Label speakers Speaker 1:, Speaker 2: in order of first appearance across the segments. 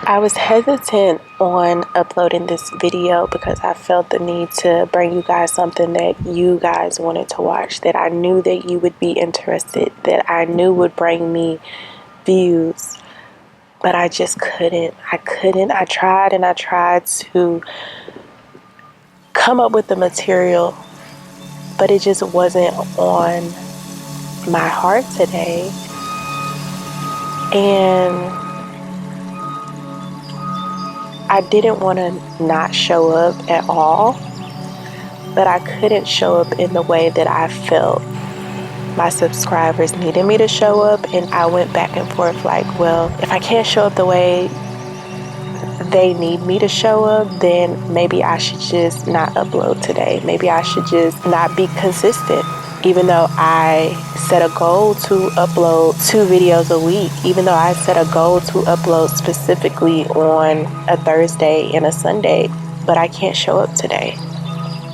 Speaker 1: I was hesitant on uploading this video because I felt the need to bring you guys something that you guys wanted to watch, that I knew that you would be interested, that I knew would bring me views, but I just couldn't. I tried and I tried to come up with the material, but it just wasn't on my heart today. And I didn't want to not show up at all, but I couldn't show up in the way that I felt my subscribers needed me to show up. And I went back and forth like, well, if I can't show up the way they need me to show up, then maybe I should just not upload today. Maybe I should just not be consistent. Even though I set a goal to upload 2 videos a week, even though I set a goal to upload specifically on a Thursday and a Sunday, but I can't show up today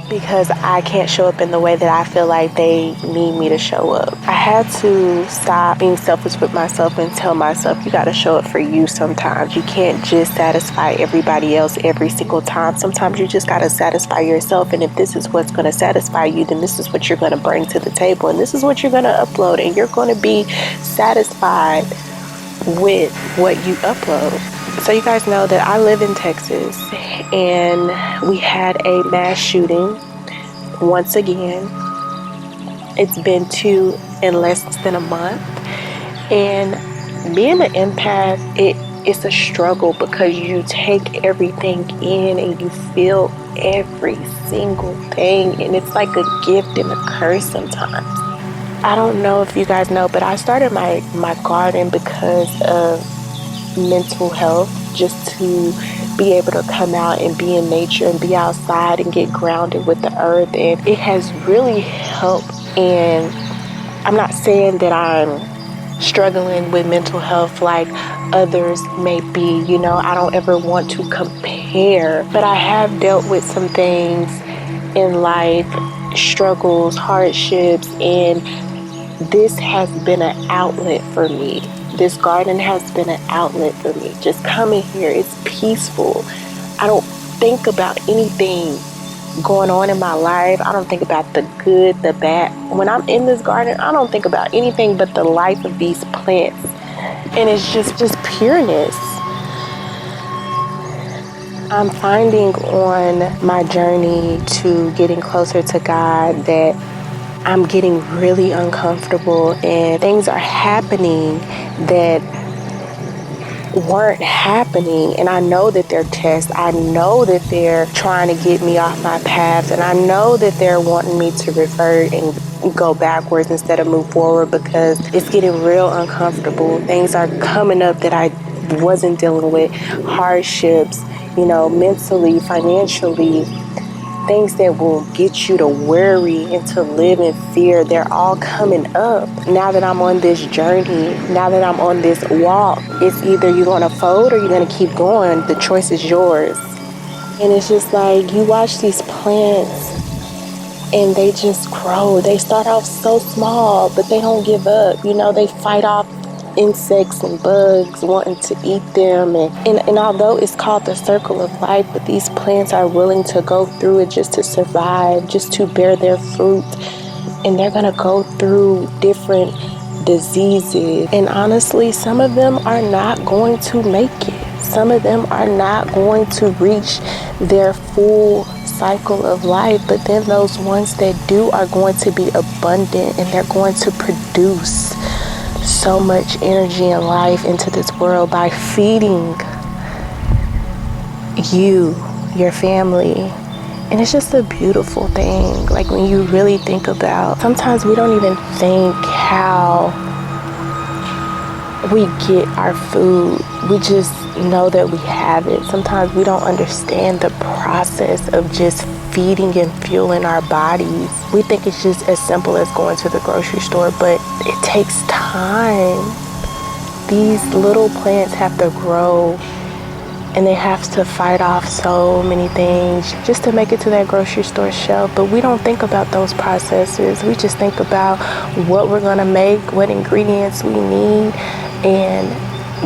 Speaker 1: because I can't show up in the way that I feel like they need me to show up. I had to stop being selfish with myself and tell myself, you gotta show up for you sometimes. You can't just satisfy everybody else every single time. Sometimes you just gotta satisfy yourself, and if this is what's gonna satisfy you, then this is what you're gonna bring to the table, and this is what you're gonna upload, and you're gonna be satisfied with what you upload. So you guys know that I live in Texas, and we had a mass shooting once again. It's been 2 in less than a month, and being an empath, it's a struggle because you take everything in and you feel every single thing, and it's like a gift and a curse sometimes. I don't know if you guys know, but I started my garden because of mental health, just to be able to come out and be in nature and be outside and get grounded with the earth. And it has really helped. And I'm not saying that I'm struggling with mental health like others may be, you know, I don't ever want to compare, but I have dealt with some things in life, struggles, hardships, and this has been an outlet for me. This garden has been an outlet for me. Just coming here, it's peaceful. I don't think about anything going on in my life. I don't think about the good, the bad. When I'm in this garden, I don't think about anything but the life of these plants. And it's just pureness. I'm finding on my journey to getting closer to God that I'm getting really uncomfortable, and things are happening that weren't happening. And I know that they're tests. I know that they're trying to get me off my path, and I know that they're wanting me to revert and go backwards instead of move forward, because it's getting real uncomfortable. Things are coming up that I wasn't dealing with, hardships, you know, mentally, financially. Things that will get you to worry and to live in fear, they're all coming up. Now that I'm on this journey, now that I'm on this walk, it's either you're going to fold or you're going to keep going. The choice is yours. And it's just like, you watch these plants and they just grow. They start off so small, but they don't give up. You know, they fight off insects and bugs wanting to eat them, and although it's called the circle of life, but these plants are willing to go through it just to survive, just to bear their fruit. And they're gonna go through different diseases, and honestly, some of them are not going to make it. Some of them are not going to reach their full cycle of life, but then those ones that do are going to be abundant, and they're going to produce so much energy and life into this world by feeding you, your family. And it's just a beautiful thing. Like, when you really think about, sometimes we don't even think how we get our food. We just know that we have it. Sometimes we don't understand the process of just feeding and fueling our bodies. We think it's just as simple as going to the grocery store, but it takes time. These little plants have to grow, and they have to fight off so many things just to make it to that grocery store shelf. But we don't think about those processes. We just think about what we're gonna make, what ingredients we need, and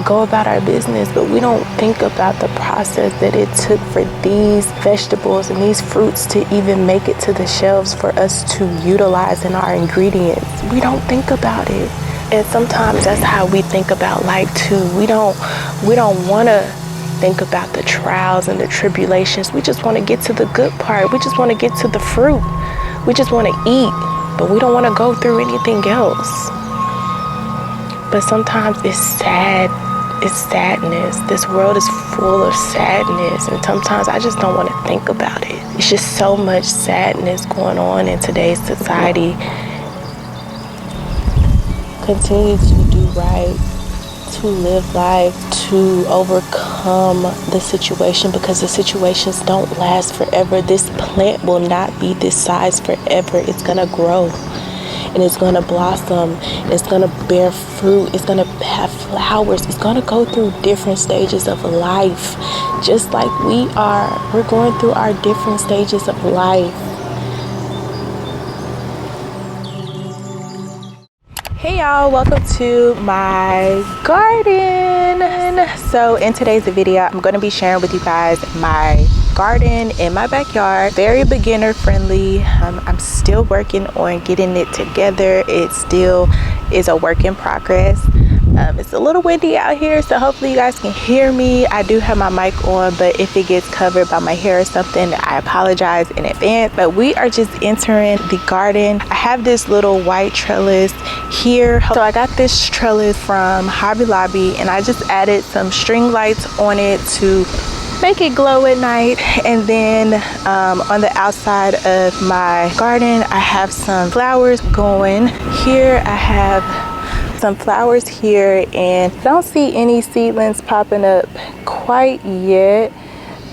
Speaker 1: go about our business, but we don't think about the process that it took for these vegetables and these fruits to even make it to the shelves for us to utilize in our ingredients. We don't think about it. And sometimes that's how we think about life too. We don't want to think about the trials and the tribulations. We just want to get to the good part. We just want to get to the fruit. We just want to eat, but we don't want to go through anything else. But sometimes it's sad. It's sadness. This world is full of sadness, and sometimes I just don't want to think about it. It's just so much sadness going on in today's society. Continue to do right, to live life, to overcome the situation, because the situations don't last forever. This plant will not be this size forever. It's gonna grow and it's gonna blossom, it's gonna bear fruit, it's gonna have flowers, it's gonna go through different stages of life, just like we're going through our different stages of life. Hey y'all, welcome to my garden. So in today's video, I'm going to be sharing with you guys my garden in my backyard. Very beginner friendly. I'm still working on getting it together. It still is a work in progress. It's a little windy out here, so hopefully you guys can hear me. I do have my mic on, but if it gets covered by my hair or something, I apologize in advance. But we are just entering the garden. I have this little white trellis here. So I got this trellis from Hobby Lobby, and I just added some string lights on it to make it glow at night. And then on the outside of my garden, I have some flowers going. Here I have some flowers here, and I don't see any seedlings popping up quite yet.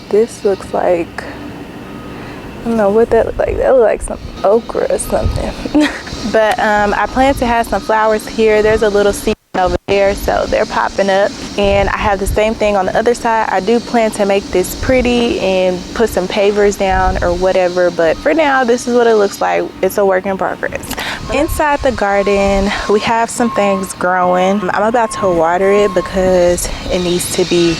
Speaker 1: This looks like, I don't know what that looks like. That looks like some okra or something. But I plan to have some flowers here. There's a little seed over there, so they're popping up. And I have the same thing on the other side. I do plan to make this pretty and put some pavers down or whatever, but for now this is what it looks like. It's a work in progress. Inside the garden, we have some things growing. I'm about to water it because it needs to be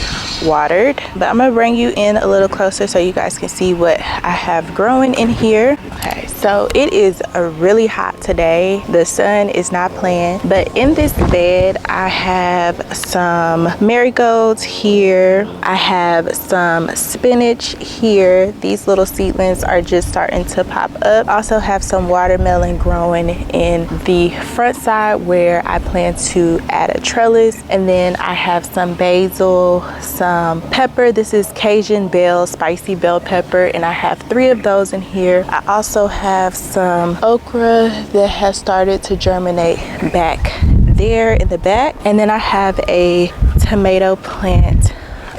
Speaker 1: watered, but I'm gonna bring you in a little closer so you guys can see what I have growing in here. Okay, so it is really hot today. The sun is not playing, but in this bed I have some marigolds here. I have some spinach here. These little seedlings are just starting to pop up. Also have some watermelon growing in the front side where I plan to add a trellis, and then I have some basil, some pepper. This is Cajun bell, spicy bell pepper, and I have 3 of those in here. I also have some okra that has started to germinate back there in the back, and then I have a tomato plant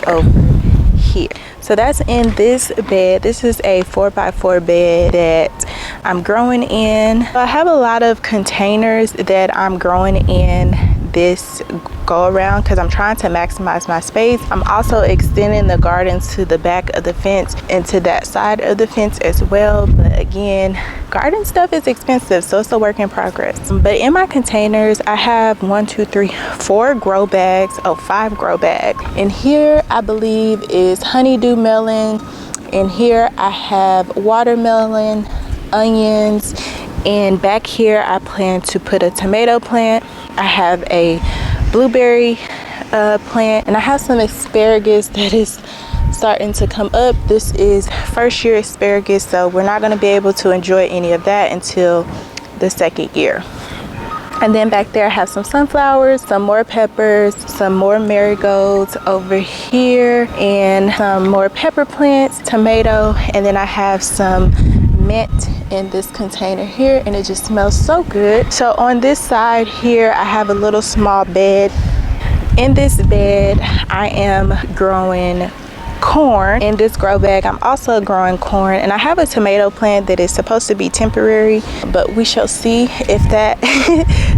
Speaker 1: over here. So that's in this bed. This is a 4x4 bed that I'm growing in. I have a lot of containers that I'm growing in this go around because I'm trying to maximize my space. I'm also extending the garden to the back of the fence and to that side of the fence as well. But again, garden stuff is expensive, so it's a work in progress. But in my containers, I have 5 grow bags. And here I believe is honeydew melon. And here I have watermelon, onions, and back here I plan to put a tomato plant. I have a blueberry plant, and I have some asparagus that is starting to come up. This is first year asparagus, so we're not going to be able to enjoy any of that until the second year. And then back there I have some sunflowers, some more peppers, some more marigolds over here, and some more pepper plants, tomato, and then I have some mint in this container here, and it just smells so good. So on this side here I have a little small bed. In this bed I am growing corn. In this grow bag I'm also growing corn, and I have a tomato plant that is supposed to be temporary, but we shall see if that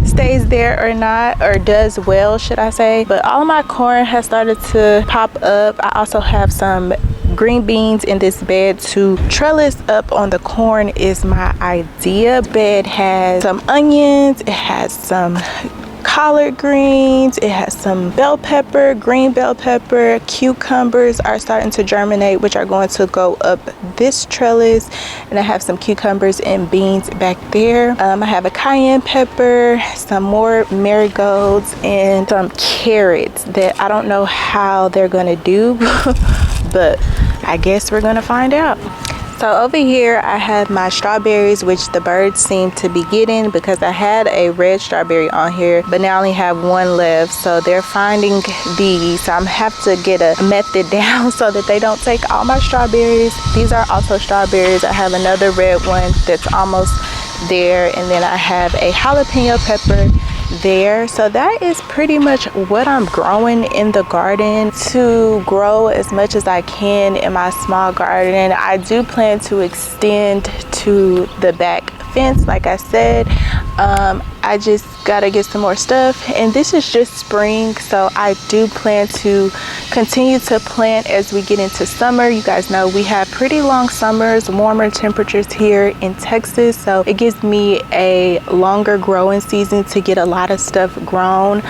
Speaker 1: stays there or not, or does well, should I say. But all of my corn has started to pop up. I also have some green beans in this bed to trellis up on the corn is my idea. Bed has some onions, it has some collard greens. It has some bell pepper, green bell pepper. Cucumbers are starting to germinate, which are going to go up this trellis. And I have some cucumbers and beans back there. I have a cayenne pepper, some more marigolds, and some carrots that I don't know how they're gonna do, but I guess we're gonna find out. So over here I have my strawberries, which the birds seem to be getting, because I had a red strawberry on here, but now I only have one left. So they're finding these. So I'm have to get a method down so that they don't take all my strawberries. These are also strawberries. I have another red one that's almost there, and then I have a jalapeno pepper there. So that is pretty much what I'm growing in the garden, to grow as much as I can in my small garden. I do plan to extend to the back fence, like I said. I just gotta get some more stuff, and this is just spring, so I do plan to continue to plant as we get into summer. You guys know we have pretty long summers, warmer temperatures here in Texas, so it gives me a longer growing season to get a lot of stuff grown,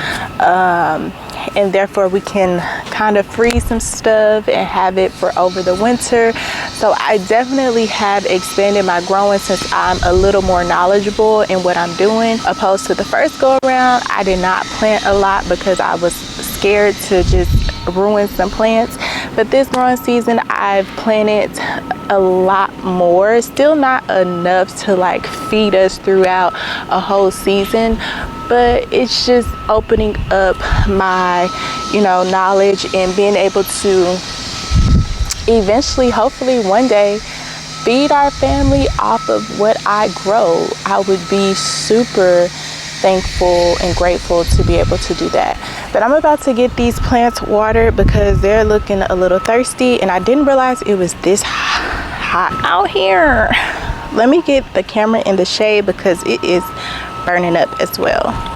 Speaker 1: and therefore we can kind of freeze some stuff and have it for over the winter. So I definitely have expanded my growing since I'm a little more knowledgeable in what I'm doing, opposed to the first go around. I did not plant a lot because I was scared to just ruin some plants, but this growing season I've planted a lot more. Still not enough to like feed us throughout a whole season, but it's just opening up my, you know, knowledge and being able to eventually, hopefully one day, feed our family off of what I grow. I would be super thankful and grateful to be able to do that. But I'm about to get these plants watered because they're looking a little thirsty, and I didn't realize it was this hot out here. Let me get the camera in the shade because it is burning up as well.